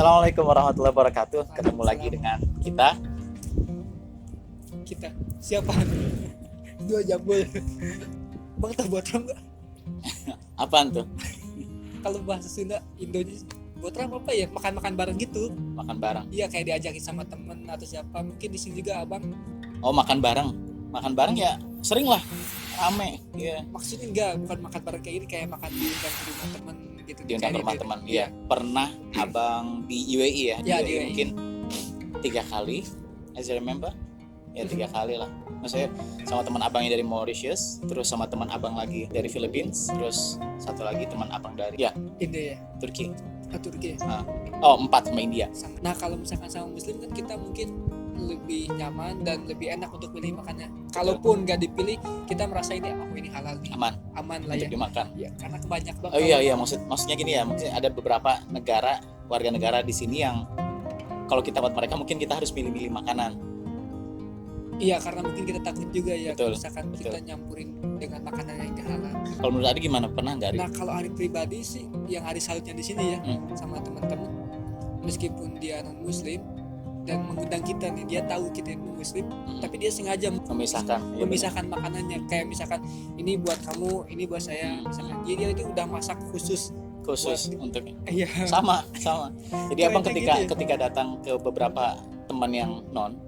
Assalamualaikum warahmatullahi wabarakatuh. Ketemu lagi dengan kita. Siapa? Dua jambul. Bang tahu botram nggak? Apaan tuh? Kalau bahasa Sunda Indonya botram apa ya? Makan-makan bareng gitu. Makan bareng. Iya, kayak diajakin sama temen atau siapa. Mungkin di sini juga abang. Oh, makan bareng. Makan bareng ya sering lah. Rame. Iya. Maksudnya enggak, bukan makan bareng kayak ini, kayak makan di rumah temen gitu. Diundang ke Kayak rumah gitu. teman. Iya. Pernah abang di UAE ya? Iya, Di di UAE. mungkin 3 kali. As I remember. Ya 3 kali lah. Maksudnya sama teman abangnya dari Mauritius, terus sama teman abang lagi dari Philippines, terus satu lagi teman abang dari Ide ya, Turki. Turki. Oh, 4 sama India. Nah, kalau misalkan sama Muslim kan kita mungkin lebih nyaman dan lebih enak untuk pilih makannya. Kalaupun nggak dipilih, kita merasa ini halal nih, aman lah Untuk ya. dimakan. Ya, karena kebanyak banget. Oh iya, maksudnya gini ya, mungkin ada beberapa warga negara di sini yang kalau kita buat mereka mungkin kita harus milih-milih makanan. Iya, karena mungkin kita takut juga ya, Betul, misalkan kita nyampurin dengan makanan yang nggak halal. Kalau menurut Adi gimana? Pernah nggak Adi? Nah, kalau Ari pribadi sih, yang Ari salutnya di sini ya, sama teman-teman, meskipun dia non Muslim dan mengundang kita nih, dia tahu kita non Muslim, tapi dia sengaja memisahkan makanannya. Kayak misalkan ini buat kamu, ini buat saya, misalkan. Jadi dia itu udah masak khusus untuk iya. sama. Jadi abang Kayaknya gitu ya? ketika datang ke beberapa teman yang non,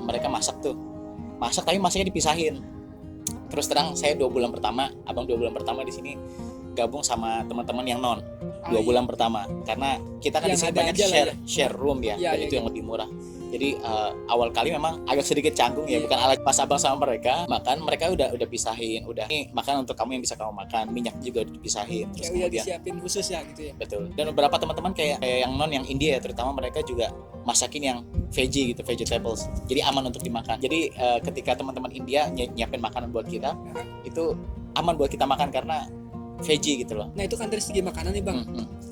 mereka masak tapi masaknya dipisahin. Terus terang saya 2 bulan pertama, abang 2 bulan pertama di sini gabung sama teman-teman yang non 2 bulan pertama, karena kita kan di sini banyak share room ya, dan itu yang lebih murah. Jadi awal kali memang agak sedikit canggung ya, bukan alat pas abang sama mereka makan, mereka udah pisahin, udah nih makan untuk kamu yang bisa kamu makan, minyak juga dipisahin, terus Kayak udah kemudian disiapin khusus ya gitu ya. betul. Dan beberapa teman-teman kayak yang non yang India terutama, mereka juga masakin yang veggie gitu, vegetables, jadi aman untuk dimakan. Jadi ketika teman-teman India nyiapin makanan buat kita, itu aman buat kita makan karena veggie gitu loh. Nah, itu kan dari segi makanan nih bang.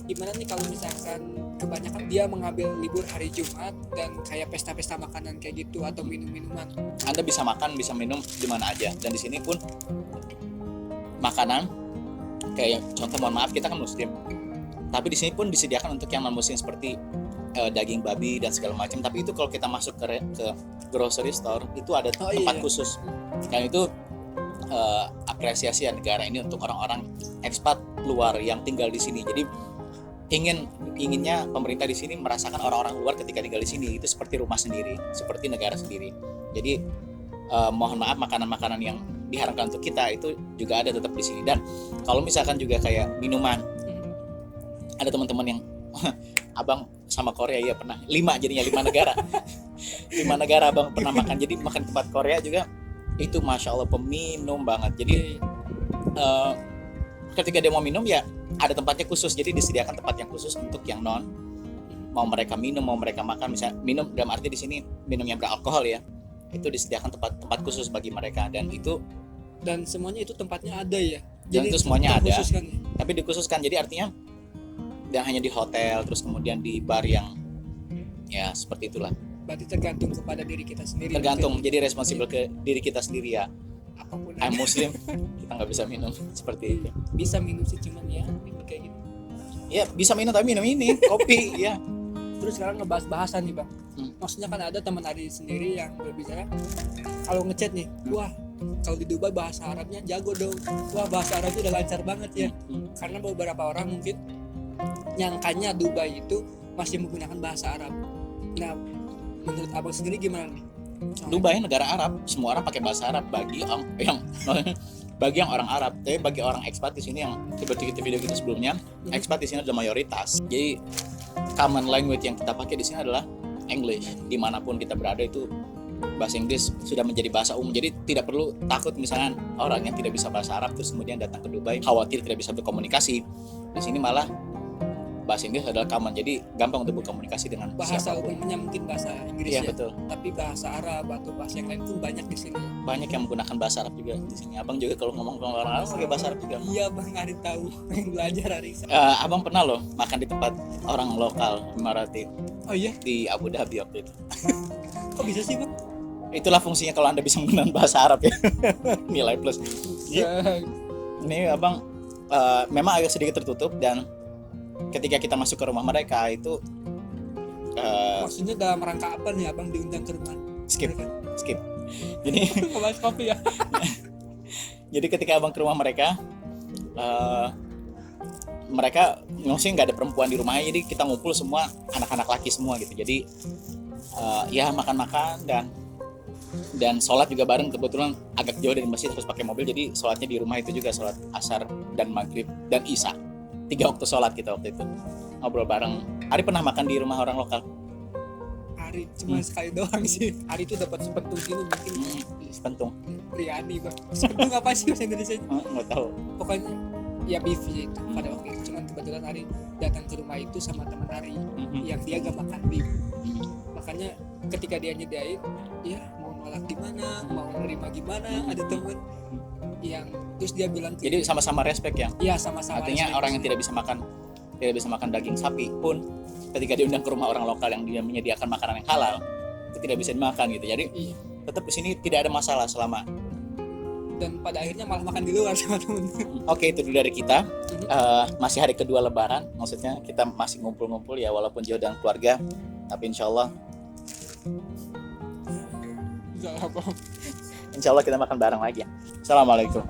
Gimana nih kalau misalkan kebanyakan dia mengambil libur hari Jumat dan kayak pesta-pesta makanan kayak gitu atau minum-minuman? Anda bisa makan, bisa minum di mana aja. Dan di sini pun makanan kayak contoh, mohon maaf kita kan Muslim, tapi di sini pun disediakan untuk yang non Muslim seperti daging babi dan segala macam. Tapi itu kalau kita masuk ke grocery store itu ada tempat khusus. Dan itu apresiasi negara ini untuk orang-orang ekspat luar yang tinggal di sini. Jadi inginnya pemerintah di sini merasakan orang-orang luar ketika tinggal di sini itu seperti rumah sendiri, seperti negara sendiri. Jadi mohon maaf, makanan-makanan yang diharamkan untuk kita itu juga ada tetap di sini. Dan kalau misalkan juga kayak minuman, ada teman-teman yang abang sama Korea ya pernah 5 negara 5 negara abang pernah makan. Jadi makan tempat Korea juga itu masya Allah peminum banget. Jadi ketika dia mau minum ya ada tempatnya khusus, jadi disediakan tempat yang khusus untuk yang non, mau mereka minum mau mereka makan. Misalnya minum dalam arti di sini minum yang beralkohol ya, itu disediakan tempat khusus bagi mereka. Dan semuanya itu tempatnya ada ya. Jadi itu semuanya ada, ya? tapi dikhususkan. Jadi artinya dan hanya di hotel, terus kemudian di bar yang ya seperti itulah. Berarti tergantung kepada diri kita sendiri. Jadi responsibel ke diri kita sendiri ya. Apapun I'm Muslim, kita nggak bisa minum seperti itu. Bisa minum sih, cuman ya kayak gitu. Ya bisa minum, tapi minum ini kopi ya. Terus sekarang ngebahas bahasan nih bang. Maksudnya kan ada teman Ari sendiri yang berbicara kalau ngechat nih, wah kalau di Dubai bahasa Arabnya jago dong, wah bahasa Arabnya udah lancar banget ya. Karena beberapa orang mungkin nyangkanya Dubai itu masih menggunakan bahasa Arab. Nah, menurut abang sendiri gimana nih? Dubai negara Arab, semua orang pakai bahasa Arab bagi yang orang Arab. Tapi bagi orang ekspat di sini yang seperti video kita sebelumnya, ekspat di sini adalah mayoritas. Jadi common language yang kita pakai di sini adalah English. Dimanapun kita berada itu bahasa Inggris sudah menjadi bahasa umum. Jadi tidak perlu takut misalnya orang yang tidak bisa bahasa Arab terus kemudian datang ke Dubai khawatir tidak bisa berkomunikasi. Di sini malah bahasa Inggris adalah common, jadi gampang untuk berkomunikasi dengan bahasa umumnya mungkin bahasa Inggris ya. Betul. Tapi bahasa Arab atau bahasa yang lain pun banyak di sini. Banyak yang menggunakan bahasa Arab juga di sini. Abang juga kalau ngomong sama orang Arab pakai bahasa Arab juga. Iya bang, Ari tahu, pengen belajar Ari. Abang pernah loh makan di tempat orang lokal Emirati. Oh iya? Di Abu Dhabi waktu itu. Kok bisa sih bang? Itulah fungsinya kalau Anda bisa menggunakan bahasa Arab ya. Nilai plus. Ini abang memang agak sedikit tertutup dan ketika kita masuk ke rumah mereka itu Maksudnya dalam rangka apa nih abang diundang ke rumah? skip Mereka? skip. Jadi Ngebahas kopi ya. jadi ketika abang ke rumah mereka, mereka maksudnya nggak ada perempuan di rumahnya, jadi kita ngumpul semua anak-anak laki semua gitu. Jadi ya makan-makan dan sholat juga bareng. Kebetulan agak jauh dari masjid, harus pakai mobil, jadi sholatnya di rumah itu juga, sholat asar dan maghrib dan isya, 3 waktu sholat kita waktu itu ngobrol bareng. Ari pernah makan di rumah orang lokal? Ari cuma sekali doang sih. Ari itu dapat sepentung gitu mungkin. Sepentung? Priani bang. Sepentung apa sih bahasa Indonesia? Nggak tahu. Pokoknya ya beef itu pada waktu itu. Cuman kebetulan Ari datang ke rumah itu sama teman Ari yang dia gak makan beef. Makanya ketika dia nyediain, ya mau nolak gimana, mau nerima gimana, ada temen yang terus dia bilang Jadi sama-sama respect ya. iya sama-sama. Artinya respect. orang yang tidak bisa makan daging sapi pun ketika diundang ke rumah orang lokal yang dia menyediakan makanan yang halal, itu tidak bisa dimakan gitu. Jadi Iya. tetap di sini tidak ada masalah selama. Dan pada akhirnya malah makan di luar sama temen. Oke, itu dulu dari kita. Masih hari kedua Lebaran, maksudnya kita masih ngumpul-ngumpul ya, walaupun jauh dengan keluarga, tapi insya Allah kita makan bareng lagi ya. Assalamualaikum.